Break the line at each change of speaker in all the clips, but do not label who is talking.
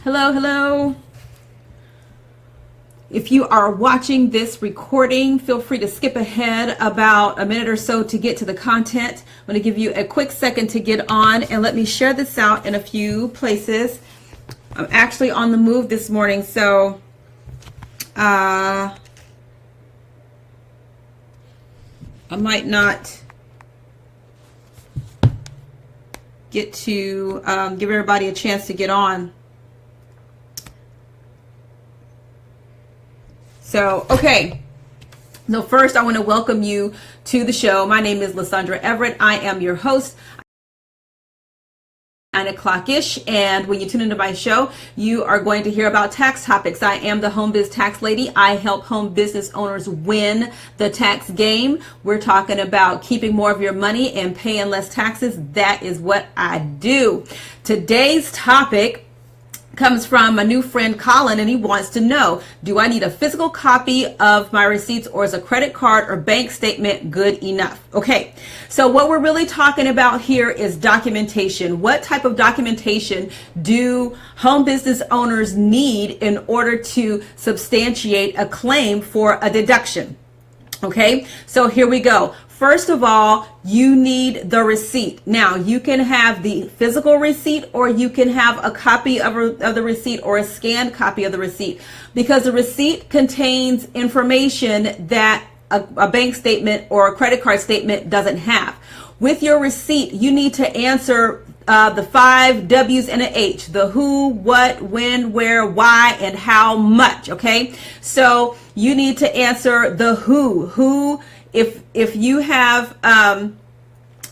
Hello, hello. If you are watching this recording, feel free to skip ahead about a minute or so to get to the content. I'm going to give you a quick second to get on and let me share this out in a few places. I'm actually on the move this morning, so I might not get to give everybody a chance to get on. So, okay. So first, I want to welcome you to the show. My name is Lysandra Everett. I am your host. 9 o'clock-ish, and when you tune into my show, you are going to hear about tax topics. I am the Home Biz Tax Lady. I help home business owners win the tax game. We're talking about keeping more of your money and paying less taxes. That is what I do. Today's topic comes from a new friend, Colin, and he wants to know, do I need a physical copy of my receipts, or is a credit card or bank statement good enough? Okay, so what we're really talking about here is documentation. What type of documentation do home business owners need in order to substantiate a claim for a deduction? Okay, so here we go. First of all, you need the receipt. Now, you can have the physical receipt, or you can have a copy of the receipt, or a scanned copy of the receipt, because the receipt contains information that a bank statement or a credit card statement doesn't have. With your receipt, you need to answer the 5 W's and an H: the who, what, when, where, why, and how much. Okay, so you need to answer the who. If you have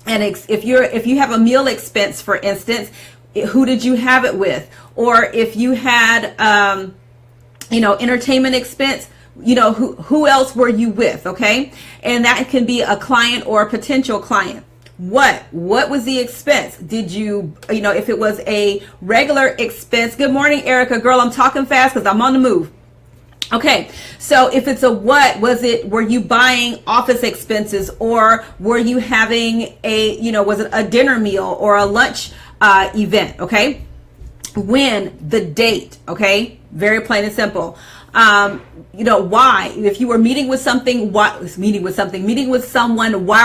if you have a meal expense, for instance, who did you have it with? Or if you had entertainment expense, who else were you with? Okay, and that can be a client or a potential client. What was the expense? Did you, if it was a regular expense? Good morning, Erica. Girl, I'm talking fast because I'm on the move. Okay, so if it's a what, were you buying office expenses, or were you having was it a dinner meal or a lunch event? Okay, when, the date. Okay, very plain and simple. Why? If you were meeting with someone, why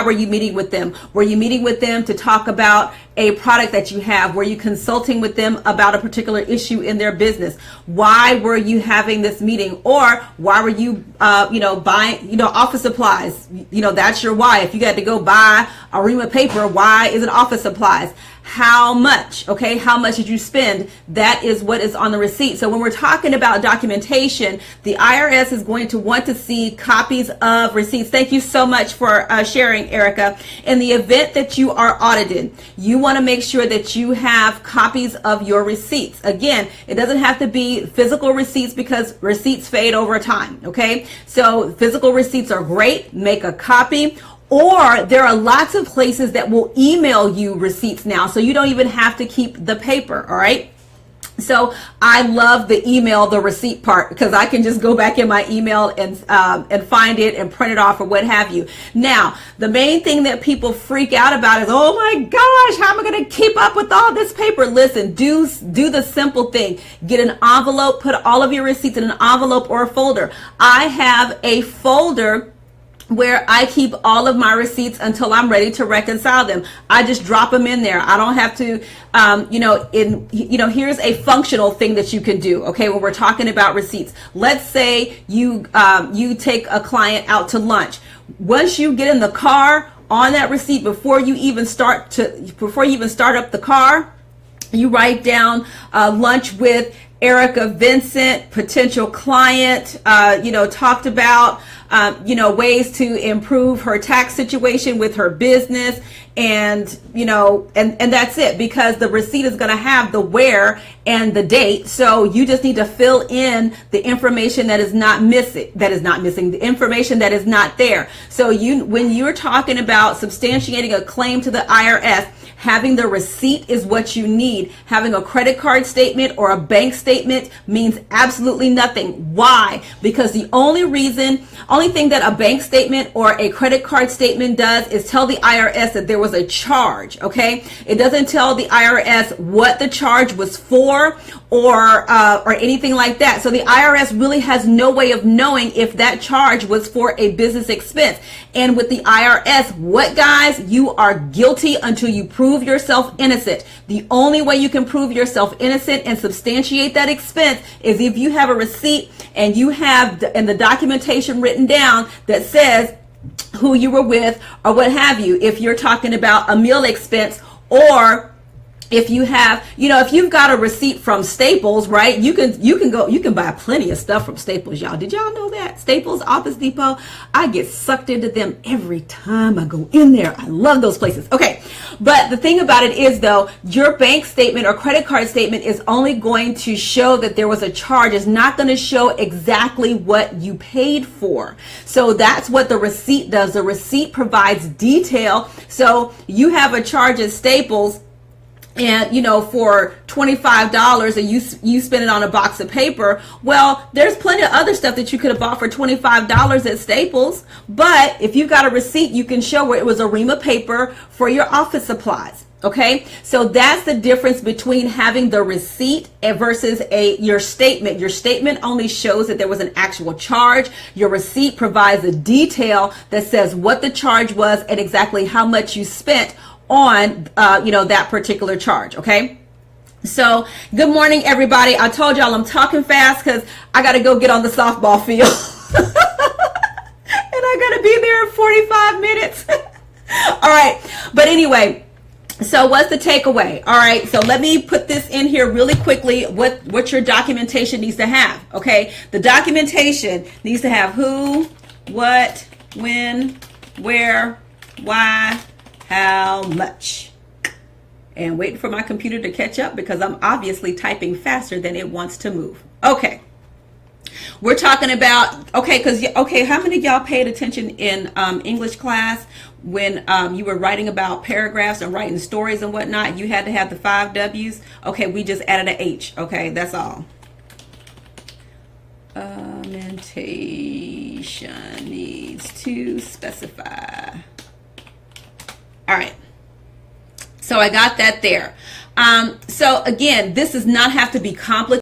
were you meeting with them? Were you meeting with them to talk about a product that you have? Were you consulting with them about a particular issue in their business? Why were you having this meeting? Or why were you, buying, office supplies? That's your why. If you got to go buy a ream of paper, why is it office supplies? How much? Okay, how much did you spend? That is what is on the receipt. So when we're talking about documentation, the IRS is going to want to see copies of receipts. Thank you so much for sharing, Erica. In the event that you are audited, you want to make sure that you have copies of your receipts. Again, it doesn't have to be physical receipts, because receipts fade over time. Okay, so physical receipts are great. Make a copy. Or there are lots of places that will email you receipts now, so you don't even have to keep the paper. All right. So I love the email, the receipt part, because I can just go back in my email and find it and print it off or what have you. Now, the main thing that people freak out about is, oh my gosh, how am I going to keep up with all this paper? Listen, do the simple thing. Get an envelope, put all of your receipts in an envelope or a folder. I have a folder where I keep all of my receipts until I'm ready to reconcile them. I just drop them in there. I don't have to, here's a functional thing that you can do. Okay, when we're talking about receipts, let's say you take a client out to lunch. Once you get in the car, on that receipt, before you even start up the car, you write down lunch with Erica Vincent, potential client, talked about, ways to improve her tax situation with her business, and that's it, because the receipt is going to have the where and the date. So you just need to fill in the information the information that is not there. So when you're talking about substantiating a claim to the IRS, Having the receipt is what you need. Having a credit card statement or a bank statement means absolutely nothing. Why? Because the only thing that a bank statement or a credit card statement does is tell the IRS that there was a charge, okay? It doesn't tell the IRS what the charge was for or anything like that. So the IRS really has no way of knowing if that charge was for a business expense. And with the IRS, what guys? You are guilty until you prove yourself innocent. The only way you can prove yourself innocent and substantiate that expense is if you have a receipt and you have the documentation written down that says who you were with or what have you. If you're talking about a meal expense, or if you have, if you've got a receipt from Staples, right? You can buy plenty of stuff from Staples, y'all. Did y'all know that? Staples, Office Depot, I get sucked into them every time I go in there. I love those places. Okay. But the thing about it is, though, your bank statement or credit card statement is only going to show that there was a charge. It's not going to show exactly what you paid for. So that's what the receipt does. The receipt provides detail. So you have a charge at Staples, and for $25 and you spend it on a box of paper. Well, there's plenty of other stuff that you could have bought for $25 at Staples. But if you've got a receipt, you can show where it was a ream of paper for your office supplies. Okay, so that's the difference between having the receipt versus your statement. Your statement only shows that there was an actual charge. Your receipt provides a detail that says what the charge was and exactly how much you spent on that particular charge. Okay, so good morning, everybody. I told y'all I'm talking fast because I got to go get on the softball field and I got to be there in 45 minutes. All right, but anyway, so what's the takeaway? All right, so let me put this in here really quickly, what your documentation needs to have. Okay, the documentation needs to have who, what, when, where, why, how much. And waiting for my computer to catch up because I'm obviously typing faster than it wants to move. Okay. We're talking about, how many of y'all paid attention in English class when you were writing about paragraphs and writing stories and whatnot? You had to have the 5 W's. Okay, we just added an H. Okay, that's all. Documentation needs to specify. All right, so I got that there. So again, this does not have to be complicated.